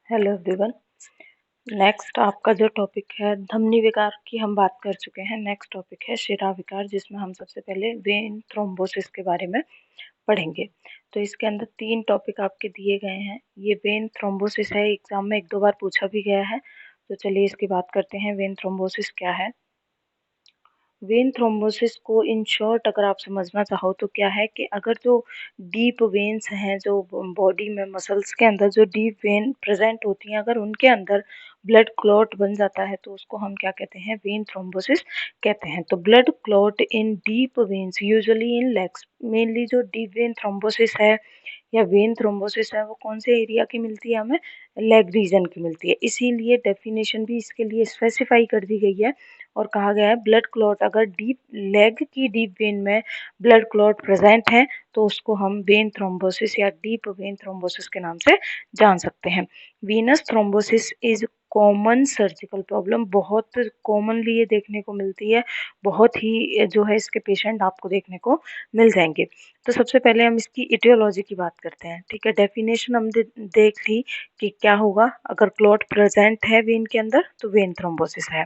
Hello everyone. Next आपका जो topic है धमनी विकार की हम बात कर चुके हैं। नेक्स्ट टॉपिक है शिरा विकार, जिसमें हम सबसे पहले वेन थ्रोम्बोसिस के बारे में पढ़ेंगे। तो इसके अंदर 3 टॉपिक आपके दिए गए हैं। ये वेन थ्रोम्बोसिस है, एग्जाम में 1-2 बार पूछा भी गया है। तो चलिए इसकी बात करते हैं, वेन थ्रोम्बोसिस क्या है। वेन थ्रोम्बोसिस को इन शॉर्ट अगर आप समझना चाहो तो क्या है कि अगर जो डीप वेन्स हैं, जो बॉडी में मसल्स के अंदर जो डीप वेन प्रेजेंट होती हैं, अगर उनके अंदर ब्लड क्लॉट बन जाता है तो उसको हम क्या कहते हैं, वेन थ्रोम्बोसिस कहते हैं। तो blood clot in deep veins usually in legs, mainly जो डीप वेन थ्रोम्बोसिस है या वेन थ्रोम्बोसिस है वो कौन से एरिया की मिलती है, हमें लेग रीजन की मिलती है। इसीलिए डेफिनेशन भी इसके लिए स्पेसिफाई कर दी गई है और कहा गया है ब्लड क्लॉट अगर डीप लेग की डीप वेन में ब्लड क्लॉट प्रेजेंट है तो उसको हम वेन थ्रोम्बोसिस या डीप वेन थ्रोम्बोसिस के नाम से जान सकते हैं। Venus thrombosis is common surgical problem, बहुत कॉमनली ये देखने को मिलती है, बहुत ही जो है इसके पेशेंट आपको देखने को मिल जाएंगे। तो सबसे पहले हम इसकी इटियोलॉजी की बात करते हैं। ठीक है, डेफिनेशन हम देख ली कि क्या होगा अगर क्लॉट प्रेजेंट है वेन के अंदर तो वेन थ्रोम्बोसिस है।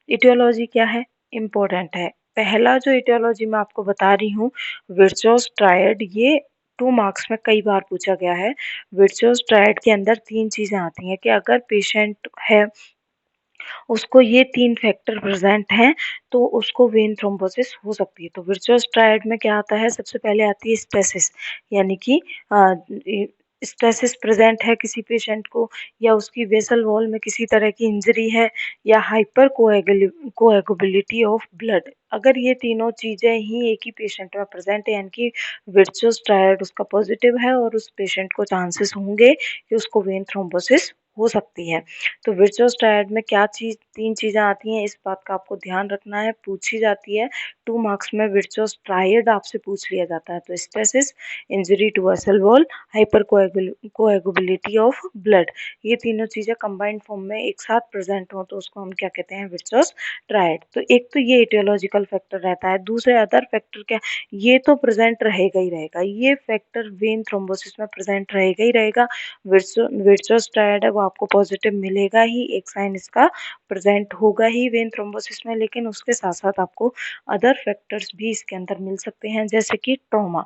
इटियोलॉजी क्या है, इम्पोर्टेंट है। पहला जो इटियोलॉजी मैं आपको बता रही हूँ, विर्चोस ट्रायड, ये 2 मार्क्स में कई बार पूछा गया है। विर्चोस ट्रायड के अंदर 3 चीजें आती हैं कि अगर पेशेंट है उसको ये 3 फैक्टर प्रेजेंट हैं तो उसको वेन थ्रोम्बोसिस हो सकती है। तो विर्चुअस ट्रायड में क्या आता है, सबसे पहले आती है स्टेसिस, यानी कि स्टेसिस प्रेजेंट है किसी पेशेंट को, या उसकी वेसल वॉल में किसी तरह की इंजरी है, या हाइपर कोएगुबिलिटी ऑफ ब्लड। अगर ये तीनों चीजें ही एक ही पेशेंट में प्रेजेंट है, यानी कि विर्चुअस ट्रायड उसका पॉजिटिव है और उस पेशेंट को चांसेस होंगे कि उसको वेन थ्रोम्बोसिस हो सकती है। तो विर्चुअस ट्रायड में क्या चीज 3 चीजें आती हैं, इस बात का आपको ध्यान रखना है, पूछी जाती है 2 मार्क्स में। विर्चुअस ट्रायड आपसे पूछ लिया जाता है तो stasis, injury to vessel wall, hyper coagulability of blood, ये तीनों चीजें कंबाइंड फॉर्म में एक साथ प्रेजेंट हो तो उसको हम क्या कहते हैं, विर्चुअस ट्रायड। तो एक तो ये इटियोलॉजिकल फैक्टर रहता है। दूसरे अदर फैक्टर क्या, ये तो प्रेजेंट रहेगा ही रहेगा, ये फैक्टर वेन थ्रोम्बोसिस में प्रेजेंट रहेगा ही रहेगा। विर्चुअस ट्रायड है वो आपको पॉजिटिव मिलेगा ही, एक साइन इसका प्रेजेंट होगा ही वेन थ्रोम्बोसिस में, लेकिन उसके साथ साथ आपको अदर फैक्टर्स भी इसके अंदर मिल सकते हैं, जैसे कि ट्रॉमा,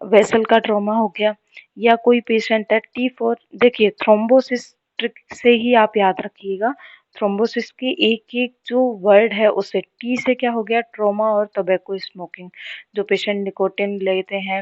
वेसल का ट्रॉमा हो गया, या कोई पेशेंट है T4। देखिए थ्रोम्बोसिस ट्रिक से ही आप याद रखिएगा, थ्रोम्बोसिस की एक एक जो वर्ड है उसे टी से क्या हो गया, ट्रॉमा और टोबैको स्मोकिंग। जो पेशेंट निकोटिन लेते हैं,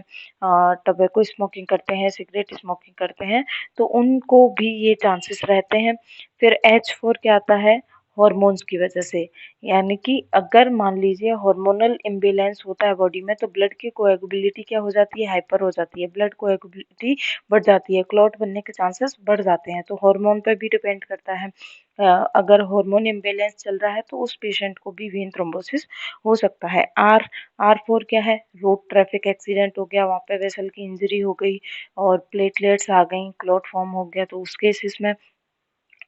टोबैको स्मोकिंग करते हैं, सिगरेट स्मोकिंग करते हैं, तो उनको भी ये चांसेस रहते हैं। फिर H4 क्या आता है, हॉर्मोन्स की वजह से, यानी कि अगर मान लीजिए हार्मोनल इम्बैलेंस होता है बॉडी में तो ब्लड की कोएगुबिलिटी क्या हो जाती है, हाइपर हो जाती है, ब्लड कोएगुबिलिटी बढ़ जाती है, क्लॉट बनने के चांसेस बढ़ जाते हैं। तो हार्मोन पर भी डिपेंड करता है। अगर हार्मोन इम्बैलेंस चल रहा है तो उस पेशेंट को भी वेन थ्रोम्बोसिस हो सकता है। R4 क्या है, रोड ट्रैफिक एक्सीडेंट हो गया, वहाँ पे वेसल की इंजरी हो गई और प्लेटलेट्स आ गई, क्लॉट फॉर्म हो गया, तो उस केसेस में।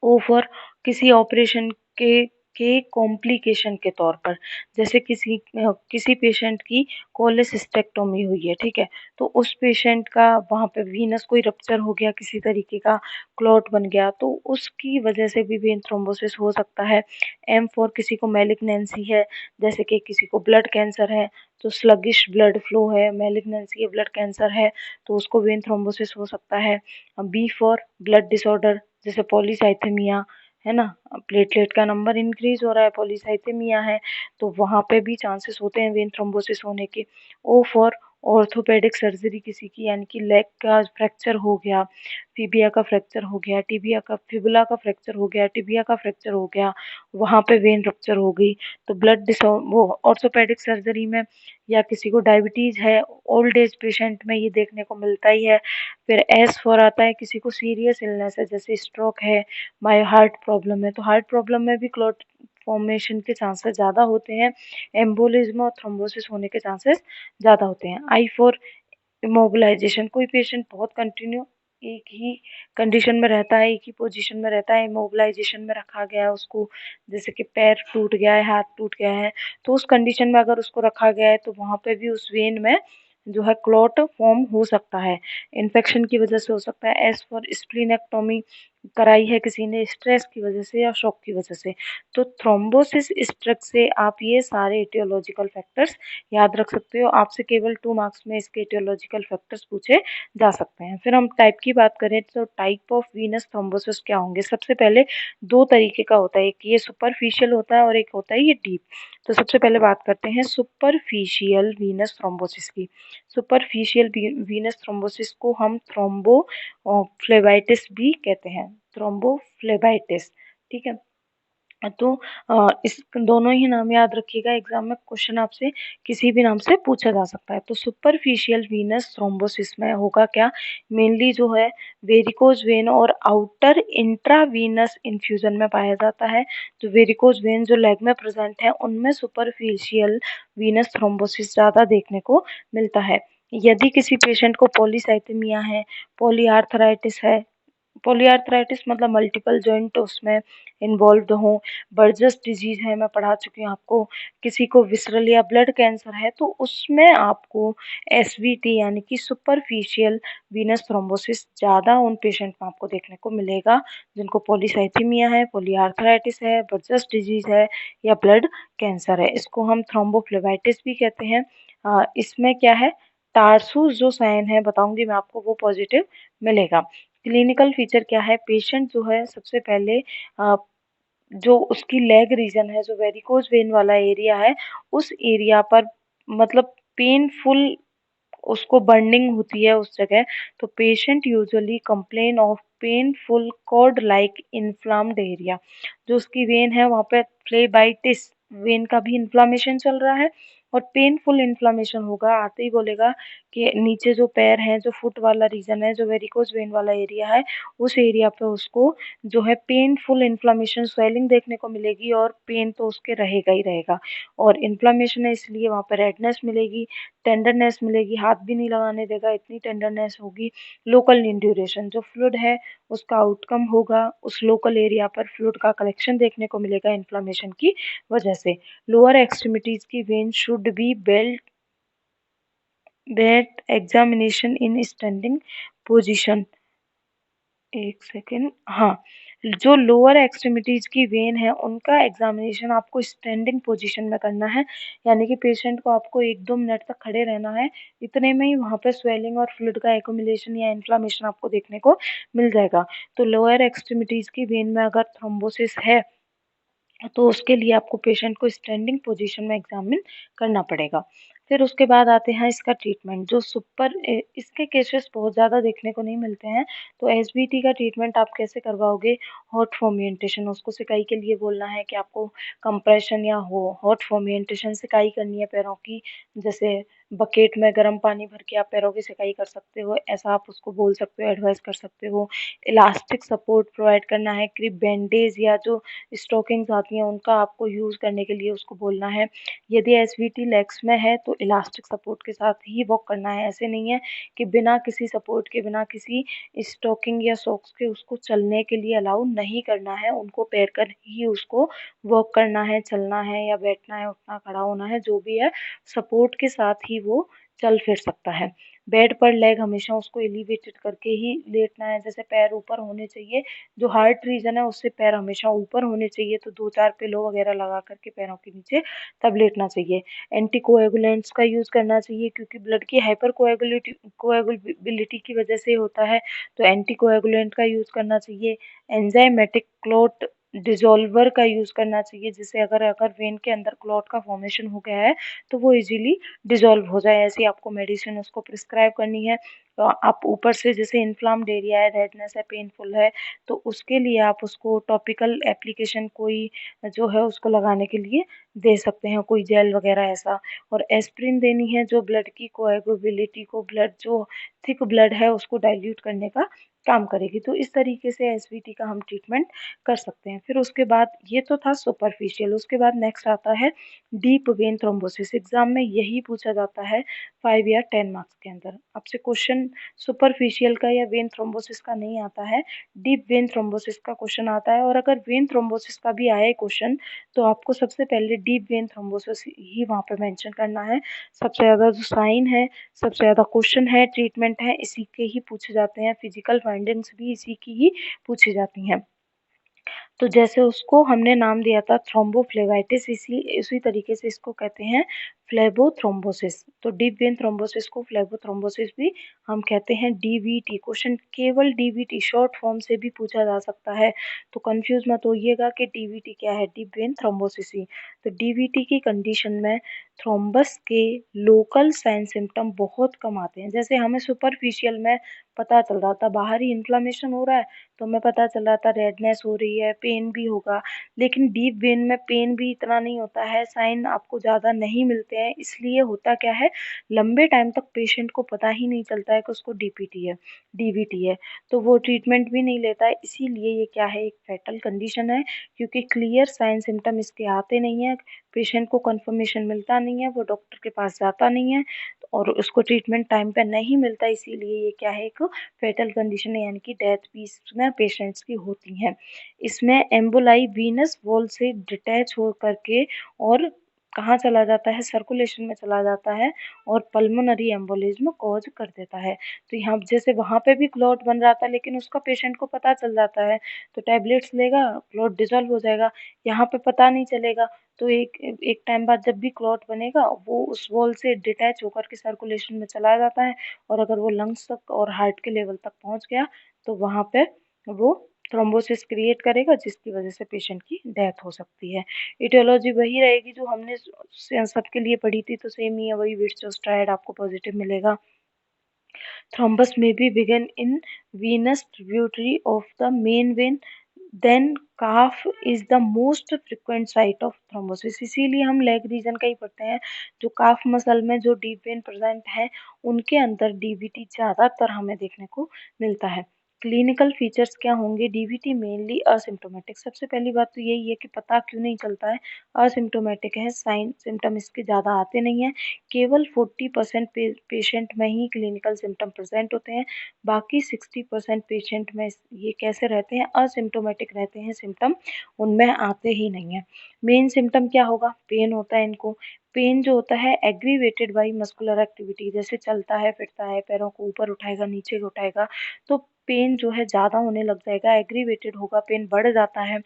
ओवर किसी ऑपरेशन के कॉम्प्लिकेशन के तौर पर, जैसे किसी पेशेंट की कोलेसिस्टेक्टोमी हुई है, ठीक है, तो उस पेशेंट का वहाँ पे वीनस कोई रप्चर हो गया, किसी तरीके का क्लॉट बन गया, तो उसकी वजह से भी वेन थ्रोम्बोसिस हो सकता है। M4 किसी को मैलिग्नेंसी है, जैसे कि किसी को ब्लड कैंसर है, तो स्लगिश ब्लड फ्लो है, मैलिग्नेंसी है, ब्लड कैंसर है, तो उसको वेन थ्रोम्बोसिस हो सकता है। B4 ब्लड डिसऑर्डर, जैसे पॉलीसाइथेमिया है ना, प्लेटलेट का नंबर इंक्रीज हो रहा है, पॉलीसाइथेमिया है, तो वहाँ पे भी चांसेस होते हैं वेन थ्रोम्बोसिस होने के। O4 ऑर्थोपेडिक सर्जरी किसी की, यानी कि लेग का फ्रैक्चर हो गया, फिबिया का फ्रैक्चर हो गया, टिबिया का फिबुला का फ्रैक्चर हो गया, टिबिया का फ्रैक्चर हो गया, वहाँ पे वेन रप्चर हो गई, तो वो ऑर्थोपेडिक सर्जरी में। या किसी को डायबिटीज है, ओल्ड एज पेशेंट में ये देखने को मिलता ही है। फिर S4 आता है किसी को सीरियस इलनेस है, जैसे स्ट्रोक है, मायो हार्ट प्रॉब्लम है, तो हार्ट प्रॉब्लम में भी क्लॉट फॉर्मेशन के चांसेस ज़्यादा होते हैं, एम्बोलिज्म और थ्रोम्बोसिस होने के चांसेस ज़्यादा होते हैं। I4 इमोबिलाइजेशन, कोई पेशेंट बहुत कंटिन्यू एक ही कंडीशन में रहता है, एक ही पोजीशन में रहता है, इमोबिलाइजेशन में रखा गया है उसको, जैसे कि पैर टूट गया है, हाथ टूट गया है, तो उस कंडीशन में अगर उसको रखा गया है तो वहाँ पे भी उस वेन में जो है क्लॉट फॉर्म हो सकता है, इन्फेक्शन की वजह से हो सकता है। एज फॉर स्प्लीनेक्टोमी, कराई है किसी ने स्ट्रेस की वजह से या शॉक की वजह से। तो थ्रोम्बोसिस स्ट्रक से आप ये सारे एटियोलॉजिकल फैक्टर्स याद रख सकते हो। आपसे केवल 2 मार्क्स में इसके एटियोलॉजिकल फैक्टर्स पूछे जा सकते हैं। फिर हम टाइप की बात करें तो टाइप ऑफ वीनस थ्रोम्बोसिस क्या होंगे? सबसे पहले 2 तरीके का होता है, एक ये सुपरफिशियल होता है और एक होता है ये डीप। तो सबसे पहले बात करते हैं सुपरफिशियल वीनस थ्रोम्बोसिस की। सुपरफिशियल वीनस थ्रोम्बोसिस को हम फ्लेबाइटिस भी कहते हैं, थ्रोम्बोफ्लेबाइटिस, ठीक है। तो इस दोनों ही नाम याद रखिएगा, एग्जाम में क्वेश्चन आपसे किसी भी नाम से पूछा जा सकता है। तो सुपरफिशियल वीनस थ्रोम्बोसिस में होगा क्या, मेनली जो है वेरिकोज वेन और आउटर इंट्रावीनस इन्फ्यूजन में पाया जाता है। जो वेरिकोज वेन जो लेग में प्रेजेंट है उनमें सुपरफिशियल वीनस थ्रोम्बोसिस ज़्यादा देखने को मिलता है। यदि किसी पेशेंट को पॉलीसाइथेमिया है, पॉलीआर्थराइटिस है, पॉलीआर्थराइटिस मतलब मल्टीपल जॉइंट उसमें इन्वॉल्व्ड हों, बर्जस डिजीज है, मैं पढ़ा चुकी हूँ आपको, किसी को विसरल या ब्लड कैंसर है, तो उसमें आपको एसवीटी यानी कि सुपरफिशियल वीनस थ्रोम्बोसिस ज़्यादा उन पेशेंट में आपको देखने को मिलेगा जिनको पॉलीसाइथेमिया है, पॉलीआर्थराइटिस है, बर्जस डिजीज है या ब्लड कैंसर है। इसको हम थ्रोम्बोफ्लेबाइटिस भी कहते हैं। इसमें क्या है, टार्सूस जो साइन है बताऊंगी मैं आपको, वो पॉजिटिव मिलेगा। क्लिनिकल फीचर क्या है, पेशेंट जो है सबसे पहले जो उसकी लेग रीजन है, जो वेरिकोज वेन वाला एरिया है, उस एरिया पर मतलब पेनफुल उसको बर्निंग होती है उस जगह। तो patient usually complain of painful cord like inflamed area. जो उसकी वेन है वहाँ पे फ्लेबाइटिस वेन का भी इन्फ्लामेशन चल रहा है और पेनफुल इन्फ्लामेशन होगा, आते ही बोलेगा कि नीचे जो पैर है, जो फुट वाला रीजन है, जो वेरिकोज वेन वाला एरिया है, उस एरिया पे उसको जो है पेनफुल इन्फ्लामेशन स्वेलिंग देखने को मिलेगी और पेन तो उसके रहेगा ही रहेगा। और इन्फ्लामेशन है इसलिए वहाँ पर रेडनेस मिलेगी, टेंडरनेस मिलेगी, हाथ भी नहीं लगाने देगा, इतनी टेंडरनेस होगी। लोकल इंड्यूरेशन जो फ्लूइड है उसका आउटकम होगा, उस लोकल एरिया पर फ्लूइड का कलेक्शन देखने को मिलेगा इन्फ्लामेशन की वजह से। लोअर एक्सट्रीमिटीज की when should be belt examination in standing position. एक सेकेंड, हाँ, जो लोअर एक्सट्रीमिटीज की वेन है उनका एग्जामिनेशन आपको स्टैंडिंग पोजीशन में करना है, यानी कि पेशेंट को आपको 1-2 मिनट तक खड़े रहना है, इतने में ही वहाँ पे स्वेलिंग और फ्लूइड का एक्यूमुलेशन या इन्फ्लामेशन आपको देखने को मिल जाएगा। तो लोअर एक्सट्रीमिटीज की वेन में अगर थ्रोम्बोसिस है तो उसके लिए आपको पेशेंट को स्टैंडिंग पोजीशन में एग्जामिन करना पड़ेगा। फिर उसके बाद आते हैं इसका ट्रीटमेंट, जो इसके केसेस बहुत ज़्यादा देखने को नहीं मिलते हैं। तो एसबीटी का ट्रीटमेंट आप कैसे करवाओगे, हॉट फोमिएंटेशन, उसको सिकाई के लिए बोलना है कि आपको कंप्रेशन या हॉट फोमिएंटेशन सिकाई करनी है पैरों की, जैसे बकेट में गर्म पानी भर के आप पैरों की सिकाई कर सकते हो, ऐसा आप उसको बोल सकते हो, एडवाइस कर सकते हो। इलास्टिक सपोर्ट प्रोवाइड करना है, क्रिप बैंडेज या जो स्टॉकिंग्स आती हैं उनका आपको यूज़ करने के लिए उसको बोलना है। यदि एसवीटी लेग्स में है तो इलास्टिक सपोर्ट के साथ ही वॉक करना है, ऐसे नहीं है कि बिना किसी सपोर्ट के, बिना किसी स्टॉकिंग या सॉक्स के उसको चलने के लिए अलाउ नहीं करना है, उनको पैर कर ही उसको वॉक करना है, चलना है या बैठना है, उठना, खड़ा होना है, जो भी है सपोर्ट के साथ ही वो चल फिर सकता है। बेड पर लेग हमेशा उसको एलिवेटेड करके ही लेटना है, जैसे पैर ऊपर होने चाहिए, जो हार्ट रीजन है उससे पैर हमेशा ऊपर होने चाहिए, तो 2-4 पिलो वगैरह लगा करके पैरों के नीचे तब लेटना चाहिए। एंटीकोएगुलेंट्स का यूज़ करना चाहिए क्योंकि ब्लड की हाइपर कोएगुलेबिलिटी की वजह से होता है, तो एंटीकोएगुलेंट का यूज़ करना चाहिए। एंजाइमेटिक क्लॉट डिसॉल्वर का यूज़ करना चाहिए, जिससे अगर अगर वेन के अंदर क्लॉट का फॉर्मेशन हो गया है तो वो इजीली डिसॉल्व हो जाए, ऐसी आपको मेडिसिन उसको प्रिस्क्राइब करनी है। तो आप ऊपर से जैसे इन्फ्लाम्ड एरिया है, रेडनेस है, पेनफुल है, तो उसके लिए आप उसको टॉपिकल एप्लीकेशन कोई जो है उसको लगाने के लिए दे सकते हैं, कोई जेल वगैरह ऐसा। और एस्प्रिन देनी है जो ब्लड की कोएगुबिलिटी को, ब्लड जो थिक ब्लड है उसको डाइल्यूट करने का काम करेगी। तो इस तरीके से एसवीटी का हम ट्रीटमेंट कर सकते हैं। फिर उसके बाद ये तो था सुपरफिशियल, उसके बाद नेक्स्ट आता है डीप वेन थ्रोम्बोसिस। एग्जाम में यही पूछा जाता है 5 या 10 मार्क्स के अंदर। आपसे क्वेश्चन सुपरफिशियल का या वेन थ्रोम्बोसिस का नहीं आता है, डीप वेन थ्रोम्बोसिस का क्वेश्चन आता है। और अगर वेन थ्रोम्बोसिस का भी आए क्वेश्चन तो आपको सबसे पहले डीप वेन थ्रोम्बोसिस ही वहाँ पे मेंशन करना है। सबसे ज़्यादा जो साइन है, सबसे ज़्यादा क्वेश्चन है, ट्रीटमेंट है, इसी के ही पूछे जाते हैं। फिजिकल फाइंडिंग्स भी इसी की ही पूछी जाती हैं। तो जैसे उसको हमने नाम दिया था थ्रोम्बोफ्लेबाइटिस, इसी तरीके से इसको कहते हैं फ्लेबोथ्रोम्बोसिस। तो डीप वेन थ्रोम्बोसिस को फ्लेबोथ्रोम्बोसिस भी हम कहते हैं। डीवीटी क्वेश्चन केवल डीवीटी शॉर्ट फॉर्म से भी पूछा जा सकता है, तो कंफ्यूज मत होइएगा कि डीवीटी क्या है, डीप वेन थ्रोम्बोसिस ही। तो डीवीटी की कंडीशन में थ्रोम्बस के लोकल साइन सिम्टम बहुत कम आते हैं। जैसे हमें सुपरफिशियल में पता चल रहा था बाहरी इन्फ्लेमेशन हो रहा है, तो हमें पता चल रहा था रेडनेस हो रही है, पेन भी होगा, लेकिन डीप वेन में पेन भी इतना नहीं होता है, साइन आपको ज़्यादा नहीं मिलते हैं। इसलिए होता क्या है, लंबे टाइम तक पेशेंट को पता ही नहीं चलता है कि उसको डीपीटी है, डीवीटी है, तो वो ट्रीटमेंट भी नहीं लेता है। इसीलिए ये क्या है, एक फैटल कंडीशन है, क्योंकि क्लियर साइन सिम्टम इसके आते नहीं है, पेशेंट को कंफर्मेशन मिलता नहीं है, वो डॉक्टर के पास जाता नहीं है और उसको ट्रीटमेंट टाइम पे नहीं मिलता। इसीलिए ये क्या है, एक फेटल कंडीशन है, यानी कि डेथ भी इसमें पेशेंट्स की होती है। इसमें एम्बोलाई वीनस वॉल से डिटैच हो करके और कहाँ चला जाता है, सर्कुलेशन में चला जाता है और पल्मोनरी एम्बोलिज्म कॉज कर देता है। तो यहाँ जैसे वहाँ पे भी क्लॉट बन रहा था, लेकिन उसका पेशेंट को पता चल जाता है, तो टैबलेट्स लेगा, क्लॉट डिजॉल्व हो जाएगा। यहाँ पे पता नहीं चलेगा, तो एक एक टाइम बाद जब भी क्लॉट बनेगा, वो उस वॉल से डिटैच होकर के सर्कुलेशन में चला जाता है, और अगर वो लंग्स तक और हार्ट के लेवल तक पहुंच गया, तो वहाँ पे वो थ्रोम्बोसिस क्रिएट करेगा, जिसकी वजह से पेशेंट की डेथ हो सकती है। इटियोलॉजी वही रहेगी जो हमने सबके लिए पढ़ी थी, तो सेम ही है, वही विट्ज़ोस्ट्राइड आपको पॉजिटिव मिलेगा। Thrombus may be begin in venous tributary of the main vein, then calf is the most frequent site of thrombosis। इसीलिए हम लेग रीजन का ही पढ़ते हैं, जो काफ मसल में जो डीप वेन प्रेजेंट है, उनके अंदर डीवीटी ज़्यादातर हमें देखने को मिलता है। क्लिनिकल फीचर्स क्या होंगे, डीवीटी मेनली असिम्टोमेटिक। सबसे पहली बात तो यही है कि पता क्यों नहीं चलता है, असिम्टोमेटिक है, साइन सिम्टम इसके ज़्यादा आते नहीं हैं, केवल 40% पेशेंट में ही क्लिनिकल सिम्टम प्रेजेंट होते हैं, बाकी 60% पेशेंट में ये कैसे रहते हैं, असिम्टोमेटिक रहते हैं, सिम्टम उनमें आते ही नहीं है। मेन सिम्टम क्या होगा, पेन होता है इनको। पेन जो होता है एग्रीवेटेड बाई मस्कुलर एक्टिविटी, जैसे चलता है फिरता है, पैरों को ऊपर उठाएगा नीचे उठाएगा, तो पेन जो है ज़्यादा होने लग जाएगा, एग्रीवेटेड होगा, पेन बढ़ जाता है।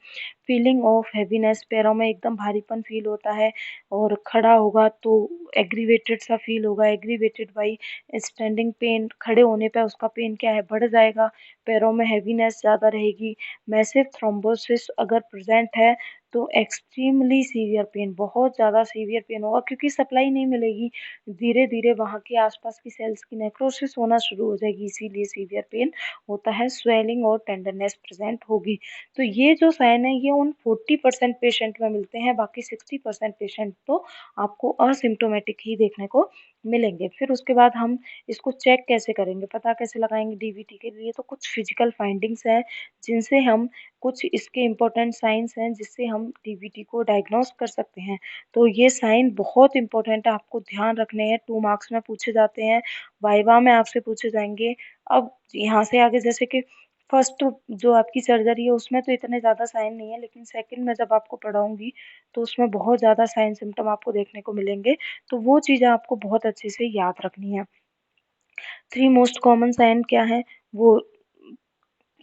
फीलिंग ऑफ हैवीनेस, पैरों में एकदम भारीपन फील होता है, और खड़ा होगा तो एग्रीवेटेड सा फील होगा, एग्रीवेटेड बाई स्टैंडिंग पेन, खड़े होने पे उसका पेन क्या है, बढ़ जाएगा, पैरों में हैवीनेस ज़्यादा रहेगी। मैसिव थ्रोम्बोसिस अगर प्रेजेंट है, तो एक्सट्रीमली सीवियर पेन, बहुत ज़्यादा सीवियर पेन होगा, क्योंकि सप्लाई नहीं मिलेगी, धीरे धीरे वहाँ के आसपास की सेल्स की नेक्रोसिस होना शुरू हो जाएगी, इसीलिए सीवियर पेन होता है। स्वेलिंग और टेंडरनेस प्रेजेंट होगी। तो ये जो साइन है, ये उन 40% पेशेंट में मिलते हैं, बाकी 60% पेशेंट तो आपको असिम्टोमेटिक ही देखने को मिलेंगे। फिर उसके बाद हम इसको चेक कैसे करेंगे, पता कैसे लगाएंगे डीवीटी के लिए, तो कुछ फिजिकल फाइंडिंग्स हैं जिनसे हम, कुछ इसके इम्पोर्टेंट साइंस हैं जिससे हम डीवीटी को डायग्नोस कर सकते हैं। तो ये साइन बहुत इंपॉर्टेंट है, आपको ध्यान रखने हैं, 2 मार्क्स में पूछे जाते हैं, वाइवा में आपसे पूछे जाएंगे। अब यहाँ से आगे जैसे कि फर्स्ट जो आपकी सर्जरी है उसमें तो इतने ज़्यादा साइन नहीं है, लेकिन सेकंड में जब आपको पढ़ाऊंगी तो उसमें बहुत ज़्यादा साइन सिम्टम आपको देखने को मिलेंगे, तो वो चीज़ें आपको बहुत अच्छे से याद रखनी है। 3 मोस्ट कॉमन साइन क्या है, वो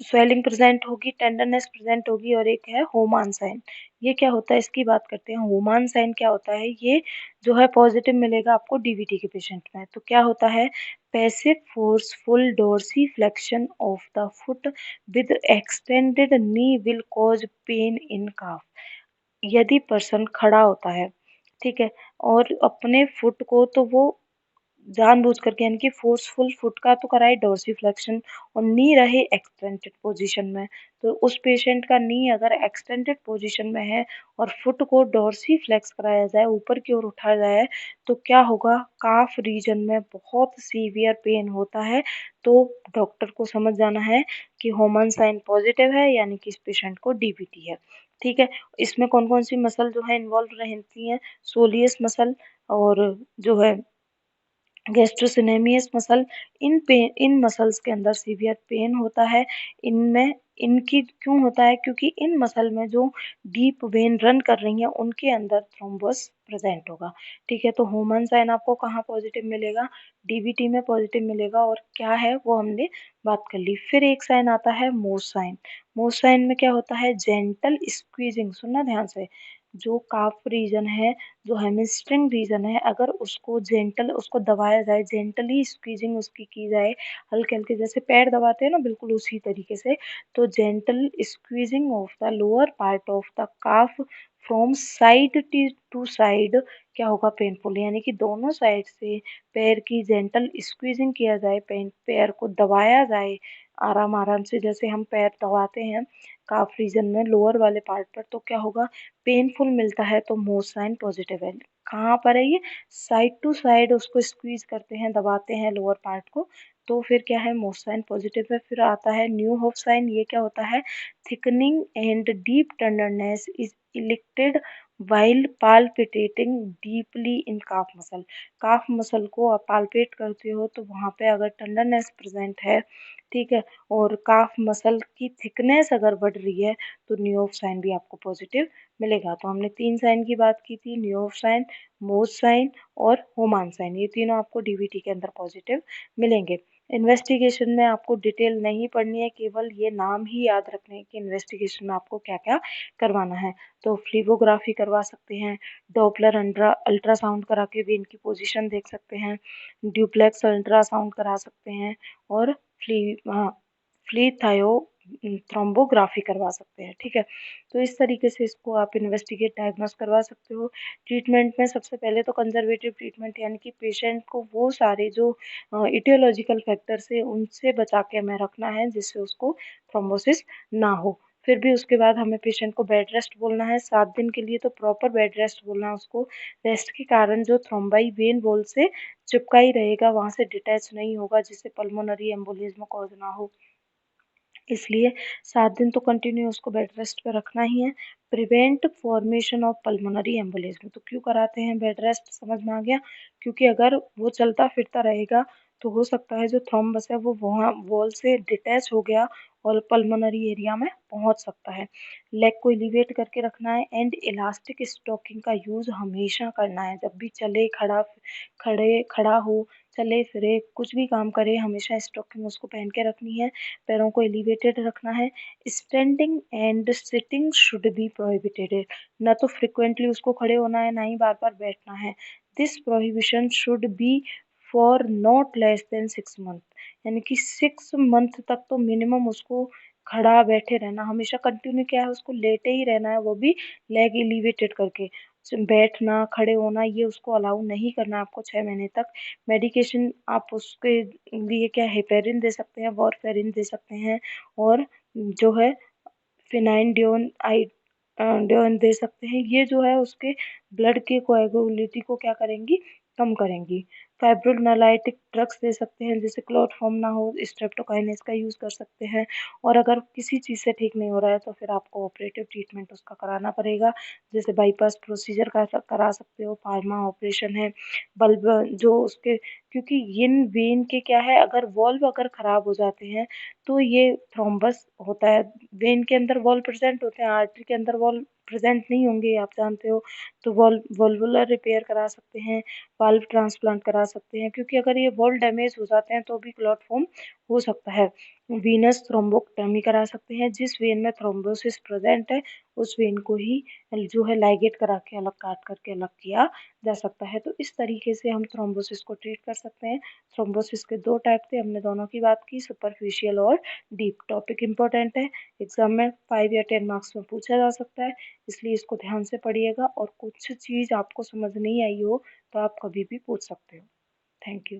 स्वेलिंग प्रेजेंट होगी, टेंडरनेस प्रेजेंट होगी, और एक है होमान साइन। ये क्या होता है, इसकी बात करते हैं। होमान साइन क्या होता है, ये जो है पॉजिटिव मिलेगा आपको डीवीटी के पेशेंट में। तो क्या होता है, passive forceful dorsiflexion of the foot with extended knee will cause pain in calf. यदि पर्सन खड़ा होता है, ठीक है, और अपने फुट को तो वो जानबूझ करके, यानी कि फोर्सफुल फुट का तो कराए डोर्सीफ्लेक्शन, और नी रहे एक्सटेंडेड पोजीशन में, तो उस पेशेंट का नी अगर एक्सटेंडेड पोजीशन में है और फुट को डोर्सीफ्लेक्स कराया जाए, ऊपर की ओर उठाया जाए, तो क्या होगा, काफ रीजन में बहुत सीवियर पेन होता है। तो डॉक्टर को समझ जाना है कि होमन साइन पॉजिटिव है, यानी कि इस पेशेंट को डीवीटी है। ठीक है, इसमें कौन कौन सी मसल जो है इन्वॉल्व रहती हैं, सोलियस मसल, और जो है गैस्ट्रोसिनेमियस मसल, इन मसल्स के अंदर सीवियर पेन होता है। इनमें इनकी क्यों होता है? क्योंकि इन मसल में जो डीप वेन रन कर रही हैं उनके अंदर थ्रोम्बस प्रेजेंट होगा। ठीक है, तो होमन साइन आपको कहाँ पॉजिटिव मिलेगा? डीवीटी में पॉजिटिव मिलेगा। और क्या है वो हमने बात कर ली। फिर एक साइन आता है मोस साइन। मोस साइन में क्या होता है? जेंटल स्क्वीजिंग, सुनना ध्यान से। जो काफ रीजन है, जो हेमिस्ट्रिंग रीजन है, अगर उसको दबाया जाए, जेंटली स्क्वीजिंग उसकी की जाए, हल्के हल्के जैसे पैर दबाते हैं ना, बिल्कुल उसी तरीके से। तो gentle squeezing of the lower part of the calf from side to side क्या होगा? पेनफुल। यानी कि दोनों साइड से पैर की जेंटल स्क्वीजिंग किया जाए, पैर को दबाया जाए आराम आराम से, जैसे हम पैर दबाते हैं काफ रीजन में लोअर वाले पार्ट पर, तो क्या होगा? पेनफुल मिलता है। तो मोस्ट साइन पॉजिटिव है। कहाँ पर है ये? साइड टू साइड उसको स्क्वीज करते हैं, दबाते हैं लोअर पार्ट को, तो फिर क्या है? मोस्ट साइन पॉजिटिव है। फिर आता है न्यू होप साइन। ये क्या होता है? Thickening and deep tenderness is elicited while palpating deeply in calf muscle. Calf muscle को आप पाल्पेट करते हो तो वहां पे अगर टेंडरनेस प्रेजेंट है, ठीक है, और काफ मसल की थिकनेस अगर बढ़ रही है, तो न्यू होप साइन भी आपको पॉजिटिव मिलेगा। तो हमने 3 साइन की बात की थी, न्यू होप साइन, मोस साइन और होमान साइन। ये तीनों आपको डीवीटी के अंदर पॉजिटिव मिलेंगे। इन्वेस्टिगेशन में आपको डिटेल नहीं पढ़नी है, केवल ये नाम ही याद रखने हैं कि इन्वेस्टिगेशन में आपको क्या क्या करवाना है। तो फ्लीबोग्राफी करवा सकते हैं, डॉपलर अल्ट्रासाउंड करा के वेन की पोजीशन देख सकते हैं, ड्यूप्लेक्स अल्ट्रासाउंड करा सकते हैं, और फ्ली थायो थ्रोम्बोग्राफी करवा सकते हैं। ठीक है, तो इस तरीके से इसको आप इन्वेस्टिगेट डायग्नोस करवा सकते हो। ट्रीटमेंट में सबसे पहले तो कंजर्वेटिव ट्रीटमेंट, यानी कि पेशेंट को वो सारे जो इटियोलॉजिकल फैक्टर्स है उनसे बचा के हमें रखना है, जिससे उसको थ्रोम्बोसिस ना हो। फिर भी उसके बाद हमें पेशेंट को बेड रेस्ट बोलना है 7 दिन के लिए, तो प्रॉपर बेड रेस्ट बोलना है उसको। रेस्ट के कारण जो थ्रोम्बाई वेन वॉल से चिपका ही रहेगा, वहां से डिटैच नहीं होगा, जिससे पल्मोनरी एम्बोलिज्म कॉज ना हो। इसलिए 7 दिन तो कंटिन्यू उसको बेड रेस्ट पे रखना ही है। Prevent formation of pulmonary embolism, तो क्यों कराते हैं बेड रेस्ट? समझ में आ गया। क्योंकि अगर वो चलता फिरता रहेगा तो हो सकता है जो थ्रोम्बस है वो वहाँ वॉल से डिटैच हो गया और पल्मोनरी एरिया में पहुंच सकता है। लेग को एलिवेट करके रखना है, एंड इलास्टिक स्टॉकिंग का यूज हमेशा करना है। जब भी चले, खड़ा हो, चले फिरे, कुछ भी काम करे, हमेशा स्टॉकिंग उसको पहन के रखनी है। पैरों को एलिवेटेड रखना है। Standing and sitting should be prohibited. ना तो फ्रिक्वेंटली उसको खड़े होना है, ना ही बार बार बैठना है। This prohibition should be for not less than 6 month. यानी कि 6 मंथ तक तो मिनिमम उसको खड़ा बैठे रहना, हमेशा कंटिन्यू क्या है, उसको लेटे ही रहना है, वो भी लेग एलिवेटेड करके। बैठना, खड़े होना, ये उसको अलाउ नहीं करना आपको 6 महीने तक। मेडिकेशन आप उसके लिए क्या हेपेरिन दे सकते हैं, वॉरफेरिन दे सकते हैं, और जो है फिनाइनडियोन डियोन दे सकते हैं। ये जो है उसके ब्लड के कोएगुलिटी को क्या करेंगी? कम करेंगी। फाइब्रोनालाइटिक ड्रग्स दे सकते हैं, जैसे क्लॉट फॉर्म ना हो, स्ट्रेप्टोकाइनेस का यूज कर सकते हैं। और अगर किसी चीज से ठीक नहीं हो रहा है तो फिर आपको ऑपरेटिव ट्रीटमेंट उसका कराना पड़ेगा, जैसे बाईपास प्रोसीजर का करा सकते हो, फार्मा ऑपरेशन है, बल्ब जो उसके, क्योंकि इन वेन के क्या है, अगर वॉल्व अगर खराब हो जाते हैं तो ये थ्रोम्बस होता है। वेन के अंदर वॉल्व प्रेजेंट होते हैं, आर्टरी के अंदर वॉल्व प्रेजेंट नहीं होंगे, आप जानते हो। तो वॉल्वुलर रिपेयर करा सकते हैं, वाल्व ट्रांसप्लांट करा सकते हैं, क्योंकि अगर ये वॉल्व डैमेज हो जाते हैं तो भी क्लॉट फॉर्म हो सकता है। वीनस थ्रोम्बोक्टमी करा सकते हैं, जिस वेन में थ्रोम्बोसिस प्रेजेंट है उस वेन को ही जो है लाइगेट करा के अलग काट करके अलग किया जा सकता है। तो इस तरीके से हम थ्रोम्बोसिस को ट्रीट कर सकते हैं। थ्रोम्बोसिस के 2 टाइप थे, हमने दोनों की बात की, सुपरफिशियल और डीप। टॉपिक इंपॉर्टेंट है, एग्जाम में 5 या 10 मार्क्स में पूछा जा सकता है, इसलिए इसको ध्यान से पढ़िएगा। और कुछ चीज़ आपको समझ नहीं आई हो तो आप कभी भी पूछ सकते हो। Thank you.